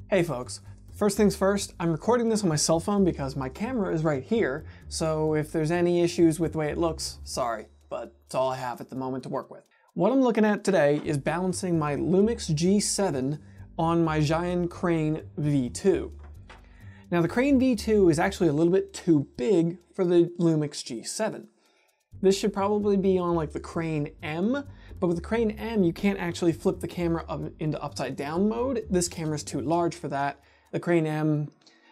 Hey folks, first things first, I'm recording this on my cell phone because my camera is right here, so if there's any issues with the way it looks, sorry, but it's all I have at the moment to work with. What I'm looking at today is balancing my Lumix G7 on my Zhiyun Crane V2. Now the Crane V2 is actually a little bit too big for the Lumix G7. This should probably be on like the Crane M, but with the Crane M you can't actually flip the camera up into upside down mode. This camera's too large for that. The Crane M,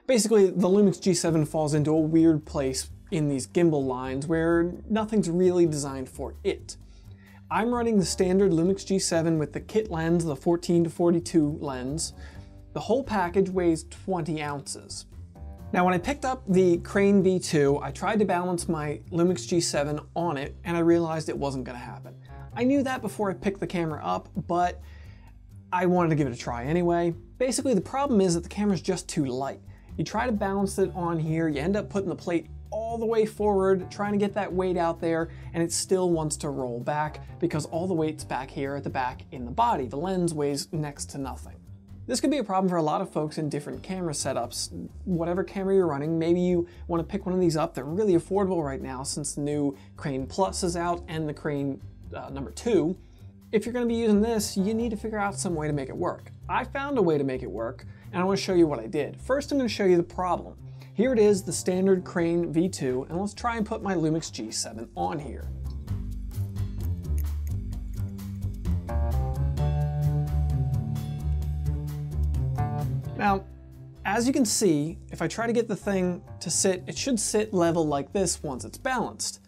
basically the Lumix G7 falls into a weird place in these gimbal lines where nothing's really designed for it. I'm running the standard Lumix G7 with the kit lens, the 14-42 lens. The whole package weighs 20 ounces. Now when I picked up the Crane V2, I tried to balance my Lumix G7 on it and I realized it wasn't going to happen. I knew that before I picked the camera up, but I wanted to give it a try anyway. Basically the problem is that the camera's just too light. You try to balance it on here, you end up putting the plate all the way forward, trying to get that weight out there, and it still wants to roll back because all the weight's back here at the back in the body. The lens weighs next to nothing. This could be a problem for a lot of folks in different camera setups. Whatever camera you're running, maybe you want to pick one of these up. They're really affordable right now since the new Crane Plus is out and the Crane number 2. If you're going to be using this, you need to figure out some way to make it work. I found a way to make it work, and I want to show you what I did. First, I'm going to show you the problem. Here it is, the standard Crane V2, and let's try and put my Lumix G7 on here. Now, as you can see, if I try to get the thing to sit, it should sit level like this once it's balanced.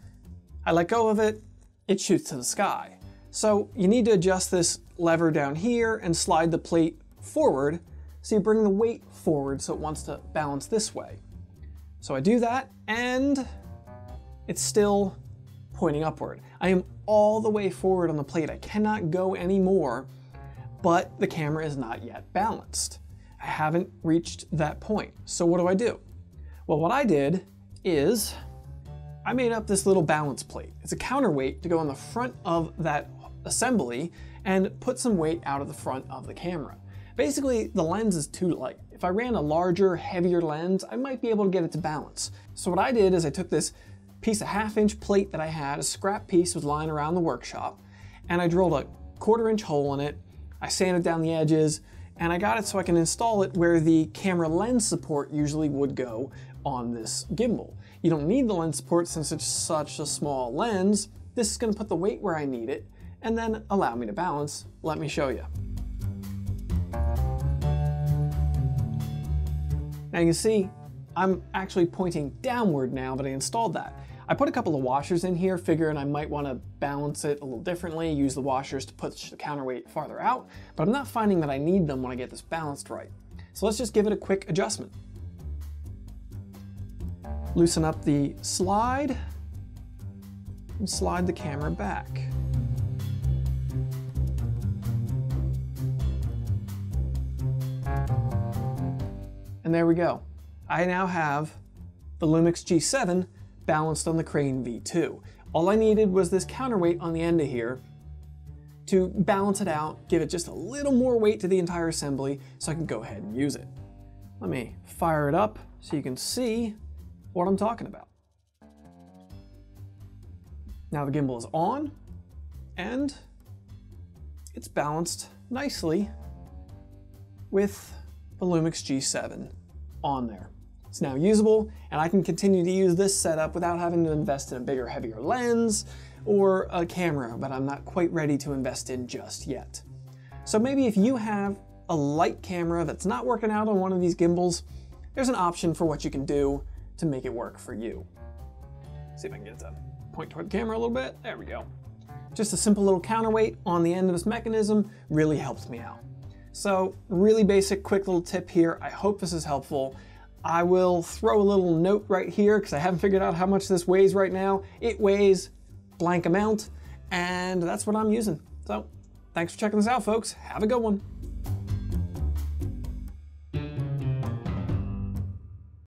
I let go of it, it shoots to the sky. So you need to adjust this lever down here and slide the plate forward so you bring the weight forward so it wants to balance this way. So I do that and it's still pointing upward. I am all the way forward on the plate. I cannot go any more, but the camera is not yet balanced. I haven't reached that point. So what do? Well, what I did is I made up this little balance plate. It's a counterweight to go on the front of that assembly and put some weight out of the front of the camera. Basically, the lens is too light. If I ran a larger, heavier lens, I might be able to get it to balance. So what I did is I took this piece of 1/2-inch plate that I had, a scrap piece was lying around the workshop, and I drilled a 1/4-inch hole in it. I sanded down the edges, and I got it so I can install it where the camera lens support usually would go on this gimbal. You don't need the lens support since it's such a small lens. This is going to put the weight where I need it and then allow me to balance. Let me show you. Now you can see I'm actually pointing downward now that I installed that. I put a couple of washers in here figuring I might want to balance it a little differently, use the washers to push the counterweight farther out, but I'm not finding that I need them when I get this balanced right. So let's just give it a quick adjustment. Loosen up the slide and slide the camera back. And there we go. I now have the Lumix G7 balanced on the Crane V2. All I needed was this counterweight on the end of here to balance it out, give it just a little more weight to the entire assembly so I can go ahead and use it. Let me fire it up so you can see what I'm talking about. Now the gimbal is on and it's balanced nicely with the Lumix G7 on there. It's now usable, and I can continue to use this setup without having to invest in a bigger, heavier lens or a camera, but I'm not quite ready to invest in just yet. So maybe if you have a light camera that's not working out on one of these gimbals, there's an option for what you can do to make it work for you. See if I can get it to point toward the camera a little bit. There we go. Just a simple little counterweight on the end of this mechanism really helps me out. So really basic, quick little tip here. I hope this is helpful. I will throw a little note right here because I haven't figured out how much this weighs right now. It weighs blank amount, and that's what I'm using. So thanks for checking this out, folks. Have a good one.